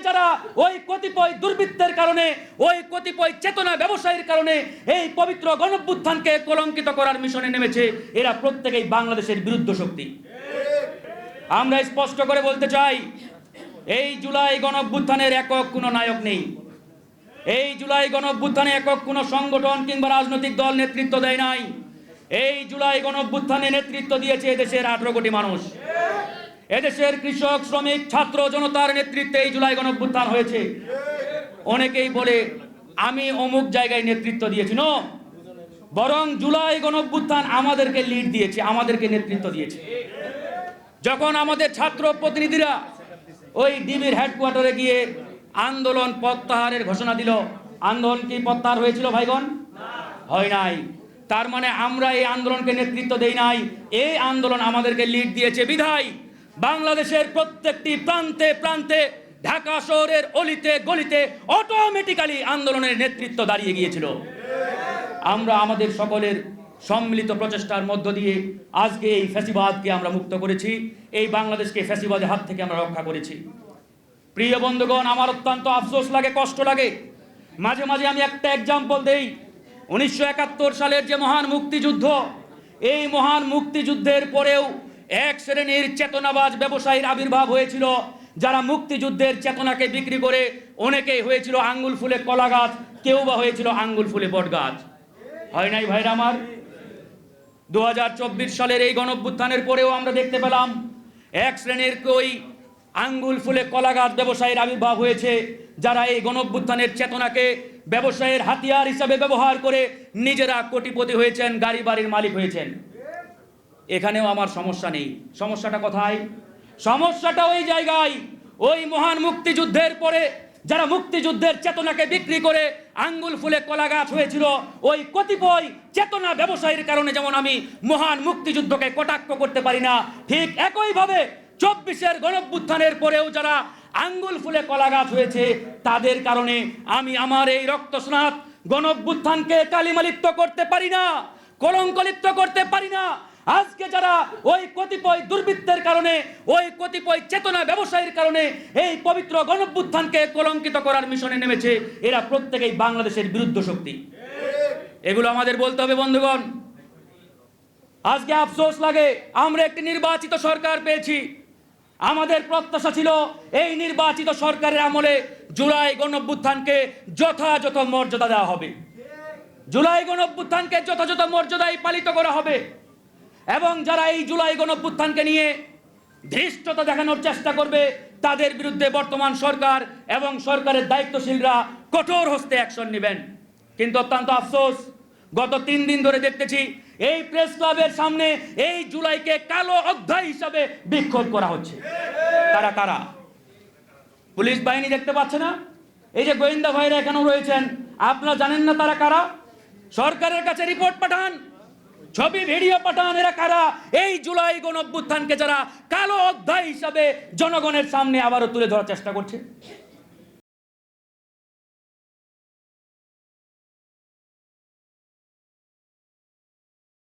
যারা ওই কতিপয় দুর্বৃত্তের কারণে, ওই কতিপয় চেতনা ব্যবসায়ীর কারণে এই পবিত্র গণঅভ্যুত্থানকে কলঙ্কিত করার মিশনে নেমেছে, এরা প্রত্যেকেই বাংলাদেশের বিরুদ্ধ শক্তি। আমরা স্পষ্ট করে বলতে চাই, এই জুলাই গণঅভ্যুত্থানের একক কোনো নায়ক নেই। এই জুলাই গণঅভ্যুত্থানে একক কোনো সংগঠন কিংবা রাজনৈতিক দল নেতৃত্ব দেয় নাই। এই জুলাই গণঅভ্যুত্থানে নেতৃত্ব দিয়েছে এদেশের 18 কোটি মানুষ। এদেশের কৃষক, শ্রমিক, ছাত্র জনতার নেতৃত্বে এই জুলাই গণঅভ্যুত্থান হয়েছে। অনেকেই বলে আমি অমুক জায়গায় নেতৃত্ব দিয়েছি, না, বরং জুলাই গণঅভ্যুত্থান আমাদেরকে লিড দিয়েছে, আমাদেরকে নেতৃত্ব দিয়েছে। যখন আমাদের ছাত্র প্রতিনিধিরা ওই ডিবির হেডকোয়ার্টারে গিয়ে আন্দোলন প্রত্যাহারের ঘোষণা দিল, আন্দোলন কি প্রত্যাহার হয়েছিল ভাইগণ? হয় নাই। তার মানে আমরা এই আন্দোলনকে নেতৃত্ব দেই নাই, এই আন্দোলন আমাদেরকে লিড দিয়েছে। বিধায় বাংলাদেশের প্রত্যেকটি প্রান্তে প্রান্তে, ঢাকা শহরের অলিতে গলিতে অটোমেটিক্যালি আন্দোলনের নেতৃত্ব দাঁড়িয়ে গিয়েছিল। আমরা আমাদের সকলের সম্মিলিত প্রচেষ্টার মধ্য দিয়ে আজকে এই ফ্যাসিবাদকে আমরা মুক্ত করেছি, এই বাংলাদেশকে ফ্যাসিবাদের হাত থেকে আমরা রক্ষা করেছি। প্রিয় বন্ধুগণ, আমার অত্যন্ত আফসোস লাগে, কষ্ট লাগে। মাঝে মাঝে আমি একটা এক্সাম্পল দেই। 1971 সালের যে মহান মুক্তিযুদ্ধ, এই মহান মুক্তিযুদ্ধের পরেও এক শ্রেণীর চেতনাবাজ ব্যবসায়ীর আবির্ভাব হয়েছিল, যারা মুক্তিযুদ্ধের চেতনাকে বিক্রি করে অনেকেই হয়েছিল আঙ্গুল ফুলে কলা গাছ, কেউ বা হয়েছিল আঙ্গুল ফুলে বট গাছ। হয় নাই ভাইরা আমার? 2024 সালের এই গণঅভ্যুত্থানের পরেও আমরা দেখতে পেলাম এক শ্রেণীর ওই আঙ্গুল ফুলে কলা গাছ ব্যবসায়ীর আবির্ভাব হয়েছে, যারা এই গণঅভ্যুত্থানের চেতনাকে ব্যবসায়ের হাতিয়ার হিসাবে ব্যবহার করে নিজেরা কোটিপতি হয়েছেন, গাড়ি বাড়ির মালিক হয়েছেন। এখানেও আমার সমস্যা নেই। সমস্যাটা কোথায়? সমস্যাটা ওই জায়গায়, ওই মহান মুক্তিযুদ্ধের পরে যারা মুক্তিযুদ্ধের চেতনাকে বিক্রি করে আঙ্গুল ফুলে কলা গাছ হয়েছিল, ওই কতিপয় চেতনা ব্যবসায়ীর কারণে যেমন আমি মহান মুক্তিযুদ্ধকে কটাক্ষ করতে পারি না, ঠিক একইভাবে 24-এর গণঅভ্যুত্থানের পরেও যারা আঙ্গুল ফুলে কলা গাছ হয়েছে, তাদের কারণে আমি আমার এই রক্তস্নাত গণঅভ্যুত্থানকে কালিমালিপ্ত করতে পারি না, কলঙ্কলিপ্ত করতে পারি না। আজকে যারা ওই কতিপয় দুর্বৃত্তের কারণে, ওই কতিপয় চেতনা ব্যবসায়ীর কারণে এই পবিত্র গণঅভ্যুত্থানকে কলঙ্কিত করার মিশনে নেমেছে, এরা প্রত্যেকেই বাংলাদেশের বিরুদ্ধ শক্তি। এগুলো আমাদের বলতে হবে বন্ধুগণ। আজকে আফসোস লাগে, আমরা একটি নির্বাচিত সরকার পেয়েছি। আমাদের প্রত্যাশা ছিল এই নির্বাচিত সরকারের আমলে জুলাই গণঅভ্যুত্থানকে যথাযথ মর্যাদা দেওয়া হবে, জুলাই গণঅভ্যুত্থানকে যথাযথ মর্যাদায় পালিত করা হবে, এবং যারা এই জুলাই গণঅভ্যুত্থানকে নিয়ে ধৃষ্টতা দেখানোর চেষ্টা করবে, তাদের বিরুদ্ধে বর্তমান সরকার এবং সরকারের দায়িত্বশীলরা কঠোর হস্তে অ্যাকশন নেবেন। কিন্তু অত্যন্ত আফসোস, গত 3 দিন ধরে দেখতেছি এই প্রেস ক্লাবের সামনে এই জুলাইকে কালো অধ্যায় হিসাবে বিক্ষোভ করা হচ্ছে। তারা কারা? পুলিশ বাহিনী দেখতে পাচ্ছে না? এই যে গোয়েন্দা ভাইরা এখানেও রয়েছেন, আপনারা জানেন না তারা কারা? সরকারের কাছে রিপোর্ট পাঠান, ছবি ভিডিও পাঠান। এরা কারা? এই জুলাই গণঅভ্যুত্থানকে যারা কালো অধ্যায় হিসাবে জনগণের সামনে আবারও তুলে ধরার চেষ্টা করছে।